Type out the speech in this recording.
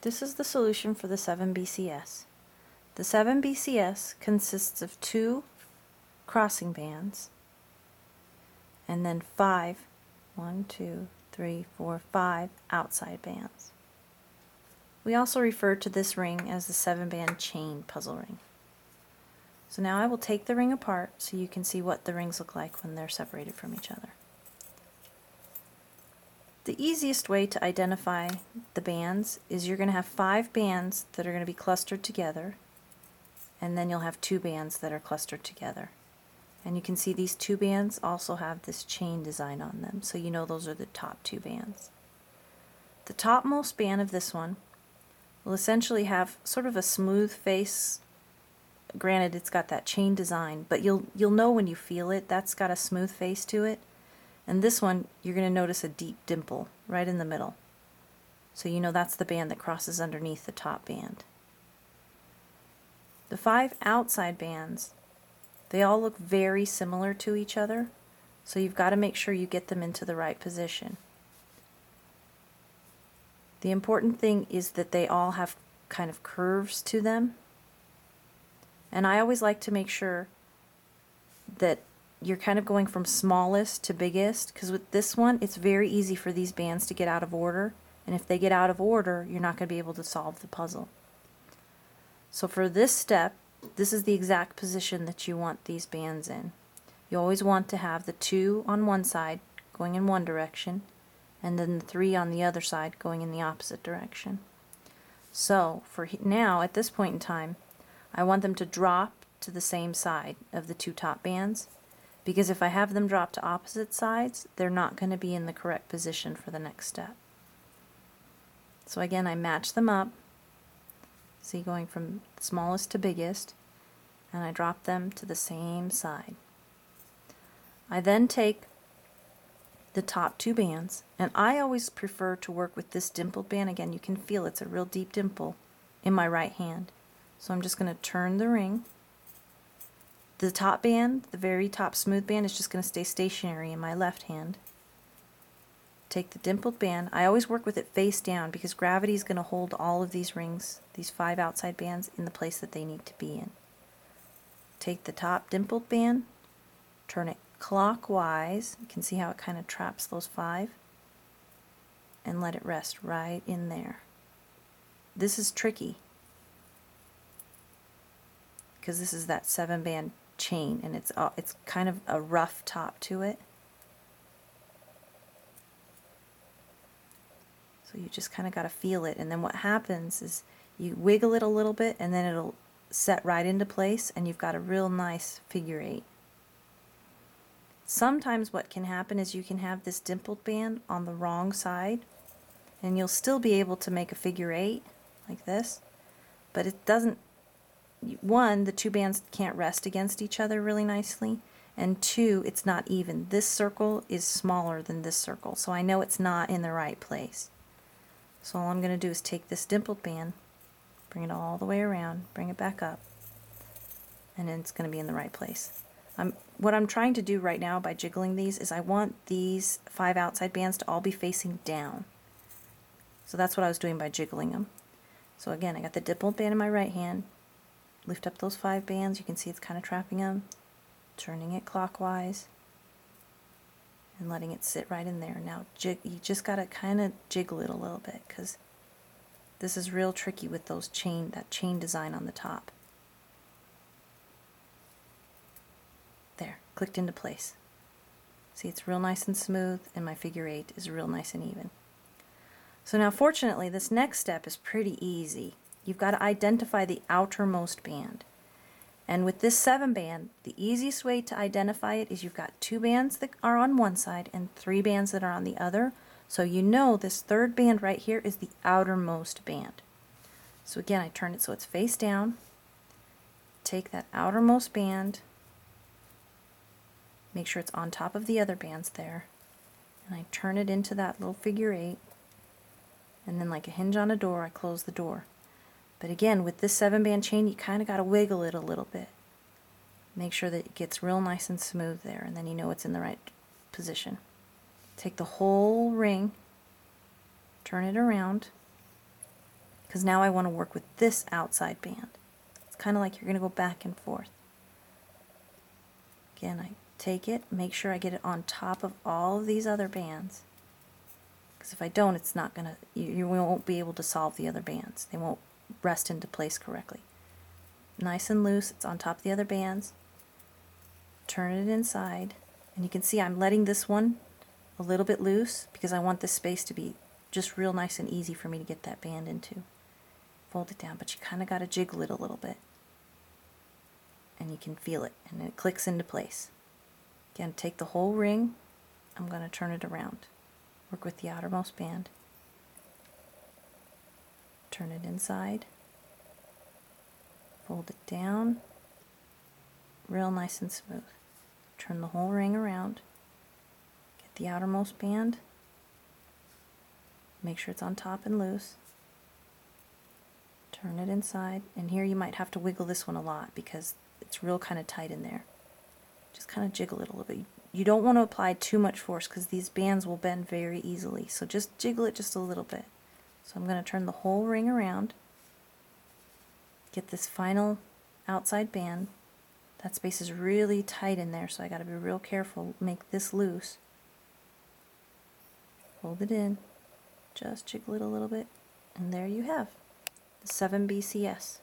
This is the solution for the 7BCS. The 7BCS consists of 2 crossing bands and then 5 outside bands. We also refer to this ring as the 7-band chain puzzle ring. So now I will take the ring apart so you can see what the rings look like when they're separated from each other. The easiest way to identify the bands is you're going to have 5 bands that are going to be clustered together, and then you'll have 2 bands that are clustered together. And you can see these 2 bands also have this chain design on them, so you know those are the top 2 bands. The topmost band of this one will essentially have sort of a smooth face. Granted, it's got that chain design, but you'll know when you feel it, that's got a smooth face to it. And this one, you're going to notice a deep dimple right in the middle. So you know that's the band that crosses underneath the top band. The 5 outside bands, they all look very similar to each other, so you've got to make sure you get them into the right position. The important thing is that they all have kind of curves to them. And I always like to make sure that you're kind of going from smallest to biggest, because with this one it's very easy for these bands to get out of order, and if they get out of order you're not going to be able to solve the puzzle. So for this step, this is the exact position that you want these bands in. You always want to have the 2 on one side going in one direction, and then the 3 on the other side going in the opposite direction. So for now, at this point in time, I want them to drop to the same side of the 2 top bands, because if I have them drop to opposite sides, they're not going to be in the correct position for the next step. So again, I match them up, see, going from smallest to biggest, and I drop them to the same side. I then take the top 2 bands, and I always prefer to work with this dimpled band. Again, you can feel it's a real deep dimple in my right hand. So I'm just going to turn the ring. The top band, the very top smooth band, is just going to stay stationary in my left hand. Take the dimpled band. I always work with it face down because gravity is going to hold all of these rings, these 5 outside bands, in the place that they need to be in. Take the top dimpled band, turn it clockwise. You can see how it kind of traps those 5, and let it rest right in there. This is tricky because this is that 7-band chain, and it's kind of a rough top to it. So you just kind of got to feel it, and then what happens is you wiggle it a little bit and then it'll set right into place, and you've got a real nice figure 8. Sometimes what can happen is you can have this dimpled band on the wrong side, and you'll still be able to make a figure 8 like this, but it doesn't. One, the 2 bands can't rest against each other really nicely, and 2, it's not even. This circle is smaller than this circle, so I know it's not in the right place. So all I'm going to do is take this dimpled band, bring it all the way around, bring it back up, and then it's going to be in the right place. What I'm trying to do right now by jiggling these is I want these 5 outside bands to all be facing down. So that's what I was doing by jiggling them. So again, I got the dimpled band in my right hand, lift up those 5 bands, you can see it's kind of trapping them, turning it clockwise, and letting it sit right in there. Now you just got to kind of jiggle it a little bit, because this is real tricky with those that chain design on the top. There, clicked into place. See, it's real nice and smooth, and my figure 8 is real nice and even. So now fortunately this next step is pretty easy. You've got to identify the outermost band. And with this 7-band, the easiest way to identify it is you've got 2 bands that are on one side and 3 bands that are on the other. So you know this 3rd band right here is the outermost band. So again, I turn it so it's face down, take that outermost band, make sure it's on top of the other bands there, and I turn it into that little figure 8, and then like a hinge on a door, I close the door. But again, with this 7-band chain, you kind of got to wiggle it a little bit. Make sure that it gets real nice and smooth there, and then you know it's in the right position. Take the whole ring, turn it around, because now I want to work with this outside band. It's kind of like you're going to go back and forth. Again, I take it, make sure I get it on top of all of these other bands, because if I don't, it's not going to, you won't be able to solve the other bands. They won't rest into place correctly. Nice and loose, it's on top of the other bands. Turn it inside, and you can see I'm letting this one a little bit loose because I want this space to be just real nice and easy for me to get that band into. Fold it down, but you kind of got to jiggle it a little bit. And you can feel it, and it clicks into place. Again, take the whole ring, I'm going to turn it around. Work with the outermost band. Turn it inside. Fold it down. Real nice and smooth. Turn the whole ring around. Get the outermost band. Make sure it's on top and loose. Turn it inside, and here you might have to wiggle this one a lot because it's real kind of tight in there. Just kind of jiggle it a little bit. You don't want to apply too much force because these bands will bend very easily, so just jiggle it just a little bit. So I'm going to turn the whole ring around, get this final outside band. That space is really tight in there, so I got to be real careful. Make this loose. Fold it in, just jiggle it a little bit, and there you have the 7 BCS.